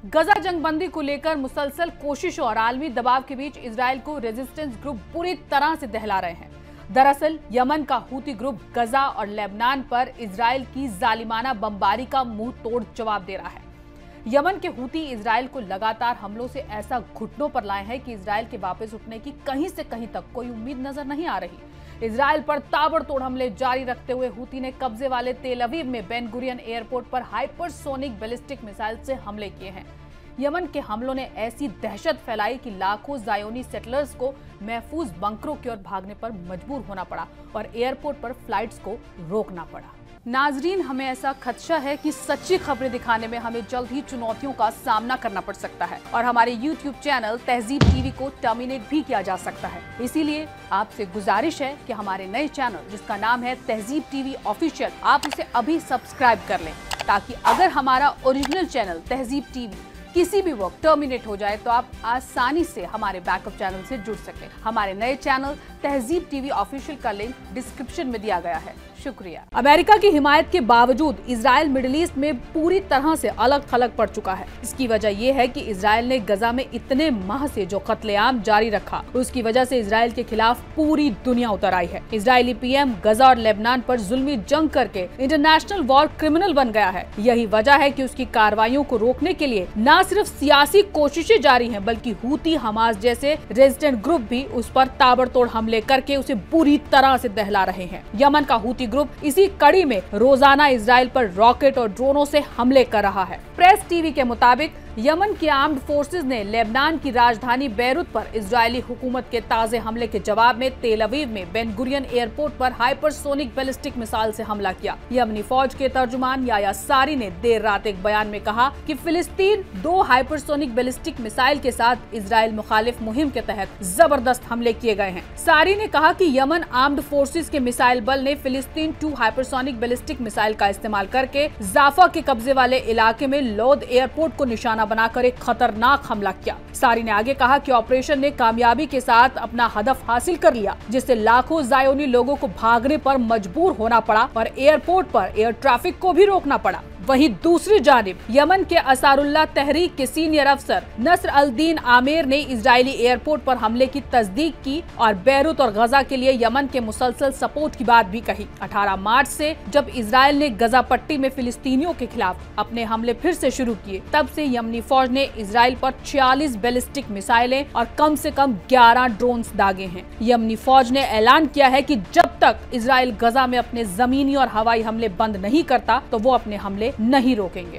गजा जंगबंदी को लेकर मुसलसल कोशिशों और आलमी दबाव के बीच इजराइल को रेजिस्टेंस ग्रुप पूरी तरह से दहला रहे हैं। दरअसल यमन का हूती ग्रुप गजा और लेबनान पर इजराइल की जालिमाना बमबारी का मुंह तोड़ जवाब दे रहा है। यमन के हूती इजराइल को लगातार हमलों से ऐसा घुटनों पर लाए हैं कि इजराइल के वापस उठने की कहीं से कहीं तक कोई उम्मीद नजर नहीं आ रही। इजराइल पर ताबड़तोड़ हमले जारी रखते हुए हूती ने कब्जे वाले तेल अवीव में बेन गुरियन एयरपोर्ट पर हाइपरसोनिक बैलिस्टिक मिसाइल से हमले किए हैं। यमन के हमलों ने ऐसी दहशत फैलाई कि लाखों ज़ायोनी सेटलर्स को महफूज बंकरों की ओर भागने पर मजबूर होना पड़ा और एयरपोर्ट पर फ्लाइट्स को रोकना पड़ा। नाजरीन, हमें ऐसा खदशा है कि सच्ची खबरें दिखाने में हमें जल्द ही चुनौतियों का सामना करना पड़ सकता है और हमारे YouTube चैनल तहजीब टीवी को टर्मिनेट भी किया जा सकता है। इसीलिए आपसे गुजारिश है कि हमारे नए चैनल जिसका नाम है तहजीब टीवी ऑफिशियल, आप उसे अभी सब्सक्राइब कर लें, ताकि अगर हमारा ओरिजिनल चैनल तहजीब टीवी किसी भी वक्त टर्मिनेट हो जाए तो आप आसानी से हमारे बैकअप चैनल से जुड़ सकें। हमारे नए चैनल तहजीब टीवी ऑफिशियल का लिंक डिस्क्रिप्शन में दिया गया है। शुक्रिया। अमेरिका की हिमायत के बावजूद इजराइल मिडिल ईस्ट में पूरी तरह से अलग थलग पड़ चुका है। इसकी वजह यह है कि इजराइल ने गजा में इतने माह से जो कत्लेआम जारी रखा, उसकी वजह से इजराइल के खिलाफ पूरी दुनिया उतर आई है। इजरायली पीएम गजा और लेबनान पर जुल्मी जंग करके इंटरनेशनल वॉर क्रिमिनल बन गया है। यही वजह है कि उसकी कार्रवाइयों को रोकने के लिए न सिर्फ सियासी कोशिशें जारी हैं, बल्कि हूती हमास जैसे रेजिस्टेंट ग्रुप भी उस पर ताबड़तोड़ हमले करके उसे बुरी तरह से दहला रहे हैं। यमन का हूती ग्रुप इसी कड़ी में रोजाना इजराइल पर रॉकेट और ड्रोनों से हमले कर रहा है। प्रेस टीवी के मुताबिक यमन की आर्म्ड फोर्सेज ने लेबनान की राजधानी बेरूत पर इजरायली हुकूमत के ताजे हमले के जवाब में तेल अवीव में बेन गुरियन एयरपोर्ट पर हाइपरसोनिक बैलिस्टिक मिसाइल से हमला किया। यमनी फौज के तर्जुमान याया सारी ने देर रात एक बयान में कहा कि फिलिस्तीन 2 हाइपरसोनिक बैलिस्टिक मिसाइल के साथ इजराइल मुखालिफ मुहिम के तहत जबरदस्त हमले किए गए हैं। सारी ने कहा कि यमन आर्म्ड फोर्सेज के मिसाइल बल ने फिलिस्तीन 2 हाइपरसोनिक बैलिस्टिक मिसाइल का इस्तेमाल करके जाफा के कब्जे वाले इलाके में लोद एयरपोर्ट को निशाना बनाकर एक खतरनाक हमला किया। सारी ने आगे कहा कि ऑपरेशन ने कामयाबी के साथ अपना हदफ हासिल कर लिया, जिससे लाखों ज़ायोनी लोगों को भागने पर मजबूर होना पड़ा और एयरपोर्ट पर एयर ट्रैफिक को भी रोकना पड़ा। वहीं दूसरी जानिब यमन के असारुल्लाह तहरीक के सीनियर अफसर नस्र अल-दीन आमेर ने इजरायली एयरपोर्ट पर हमले की तस्दीक की और बेरूत और गजा के लिए यमन के मुसलसल सपोर्ट की बात भी कही। 18 मार्च से जब इजराइल ने गजा पट्टी में फिलिस्तीनियों के खिलाफ अपने हमले फिर से शुरू किए, तब से यमनी फौज ने इजराइल पर 46 बैलिस्टिक मिसाइलें और कम से कम 11 ड्रोन्स दागे हैं। यमनी फौज ने ऐलान किया है कि जब तक इजराइल गजा में अपने जमीनी और हवाई हमले बंद नहीं करता, तो वो अपने हमले नहीं रोकेंगे।